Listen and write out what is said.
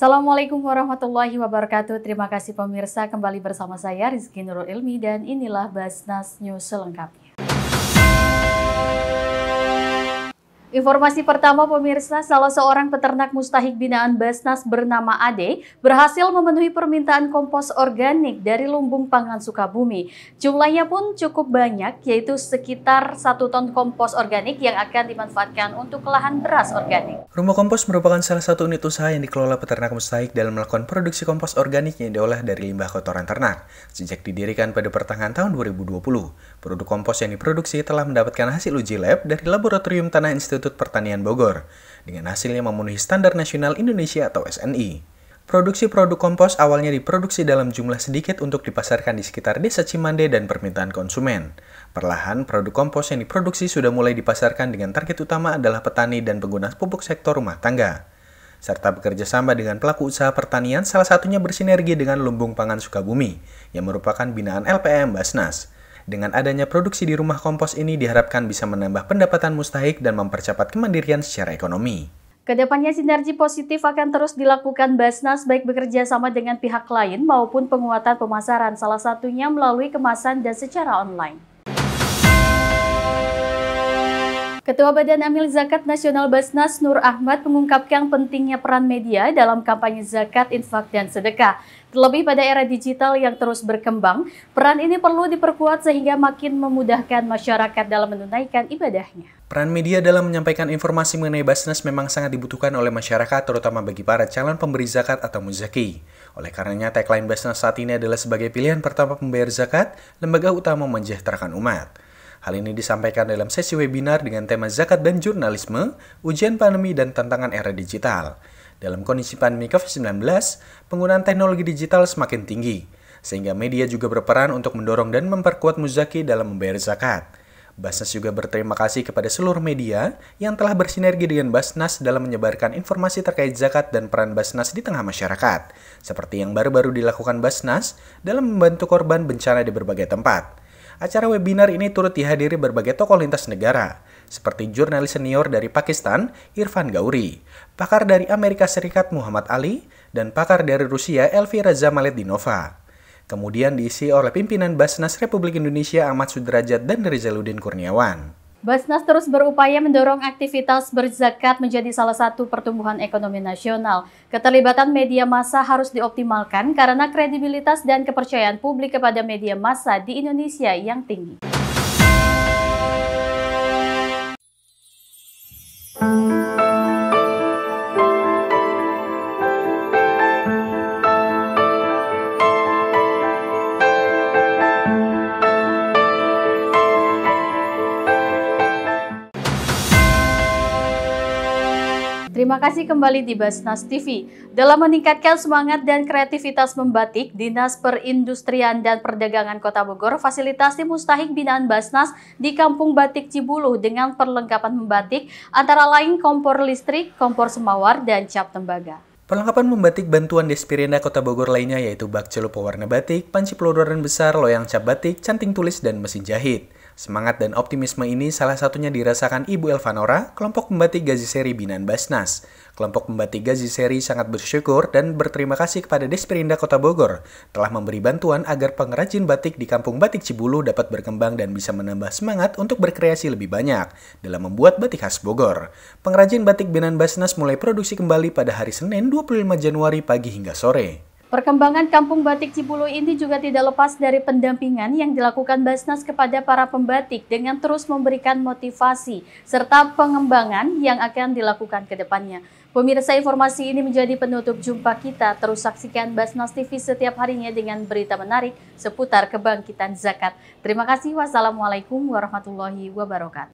Assalamualaikum warahmatullahi wabarakatuh. Terima kasih pemirsa, kembali bersama saya Rizky Nurul Ilmi dan inilah Basnas News selengkapnya. Informasi pertama pemirsa, salah seorang peternak mustahik binaan Basnas bernama Ade berhasil memenuhi permintaan kompos organik dari Lumbung Pangan Sukabumi. Jumlahnya pun cukup banyak, yaitu sekitar 1 ton kompos organik yang akan dimanfaatkan untuk lahan beras organik. Rumah kompos merupakan salah satu unit usaha yang dikelola peternak mustahik dalam melakukan produksi kompos organik yang diolah dari limbah kotoran ternak. Sejak didirikan pada pertengahan tahun 2020, produk kompos yang diproduksi telah mendapatkan hasil uji lab dari Laboratorium Tanah Institut Pertanian Bogor, dengan hasilnya memenuhi Standar Nasional Indonesia atau SNI. Produksi produk kompos awalnya diproduksi dalam jumlah sedikit untuk dipasarkan di sekitar Desa Cimande dan permintaan konsumen. Perlahan, produk kompos yang diproduksi sudah mulai dipasarkan dengan target utama adalah petani dan pengguna pupuk sektor rumah tangga, serta bekerja sama dengan pelaku usaha pertanian, salah satunya bersinergi dengan Lumbung Pangan Sukabumi, yang merupakan binaan LPM Basnas. Dengan adanya produksi di rumah kompos ini diharapkan bisa menambah pendapatan mustahik dan mempercepat kemandirian secara ekonomi. Kedepannya sinergi positif akan terus dilakukan Basnas baik bekerja sama dengan pihak lain maupun penguatan pemasaran, salah satunya melalui kemasan dan secara online. Ketua Badan Amil Zakat Nasional Basnas Nur Ahmad mengungkapkan pentingnya peran media dalam kampanye zakat, infak, dan sedekah. Terlebih pada era digital yang terus berkembang, peran ini perlu diperkuat sehingga makin memudahkan masyarakat dalam menunaikan ibadahnya. Peran media dalam menyampaikan informasi mengenai Basnas memang sangat dibutuhkan oleh masyarakat, terutama bagi para calon pemberi zakat atau muzaki. Oleh karenanya, tagline Basnas saat ini adalah sebagai pilihan pertama pembayar zakat, lembaga utama mensejahterakan umat. Hal ini disampaikan dalam sesi webinar dengan tema Zakat dan Jurnalisme, Ujian Pandemi dan Tantangan Era Digital. Dalam kondisi pandemi COVID-19, penggunaan teknologi digital semakin tinggi, sehingga media juga berperan untuk mendorong dan memperkuat muzaki dalam membayar zakat. Basnas juga berterima kasih kepada seluruh media yang telah bersinergi dengan Basnas dalam menyebarkan informasi terkait zakat dan peran Basnas di tengah masyarakat, seperti yang baru-baru dilakukan Basnas dalam membantu korban bencana di berbagai tempat. Acara webinar ini turut dihadiri berbagai tokoh lintas negara, seperti jurnalis senior dari Pakistan, Irfan Gauri, pakar dari Amerika Serikat Muhammad Ali, dan pakar dari Rusia Elvira Zamaletdinova. Kemudian diisi oleh pimpinan Basnas Republik Indonesia Ahmad Sudrajat dan Rizaludin Kurniawan. Basnas terus berupaya mendorong aktivitas berzakat menjadi salah satu pertumbuhan ekonomi nasional. Keterlibatan media massa harus dioptimalkan karena kredibilitas dan kepercayaan publik kepada media massa di Indonesia yang tinggi. Terima kasih kembali di Basnas TV. Dalam meningkatkan semangat dan kreativitas membatik, Dinas Perindustrian dan Perdagangan Kota Bogor fasilitasi mustahik binaan Basnas di Kampung Batik Cibuluh dengan perlengkapan membatik antara lain kompor listrik, kompor semawar, dan cap tembaga. Perlengkapan membatik bantuan Despirenda Kota Bogor lainnya yaitu bak celup pewarna batik, panci pelururan besar, loyang cap batik, canting tulis, dan mesin jahit. Semangat dan optimisme ini salah satunya dirasakan Ibu Elvanora, kelompok pembatik Gazi Seri binaan Basnas. Kelompok pembatik Gazi Seri sangat bersyukur dan berterima kasih kepada Despirenda Kota Bogor telah memberi bantuan agar pengrajin batik di Kampung Batik Cibuluh dapat berkembang dan bisa menambah semangat untuk berkreasi lebih banyak dalam membuat batik khas Bogor. Pengrajin batik binaan Basnas mulai produksi kembali pada hari Senin 25 Januari pagi hingga sore. Perkembangan Kampung Batik Cibuluh ini juga tidak lepas dari pendampingan yang dilakukan Basnas kepada para pembatik dengan terus memberikan motivasi serta pengembangan yang akan dilakukan ke depannya. Pemirsa, informasi ini menjadi penutup jumpa kita. Terus saksikan Basnas TV setiap harinya dengan berita menarik seputar kebangkitan zakat. Terima kasih. Wassalamualaikum warahmatullahi wabarakatuh.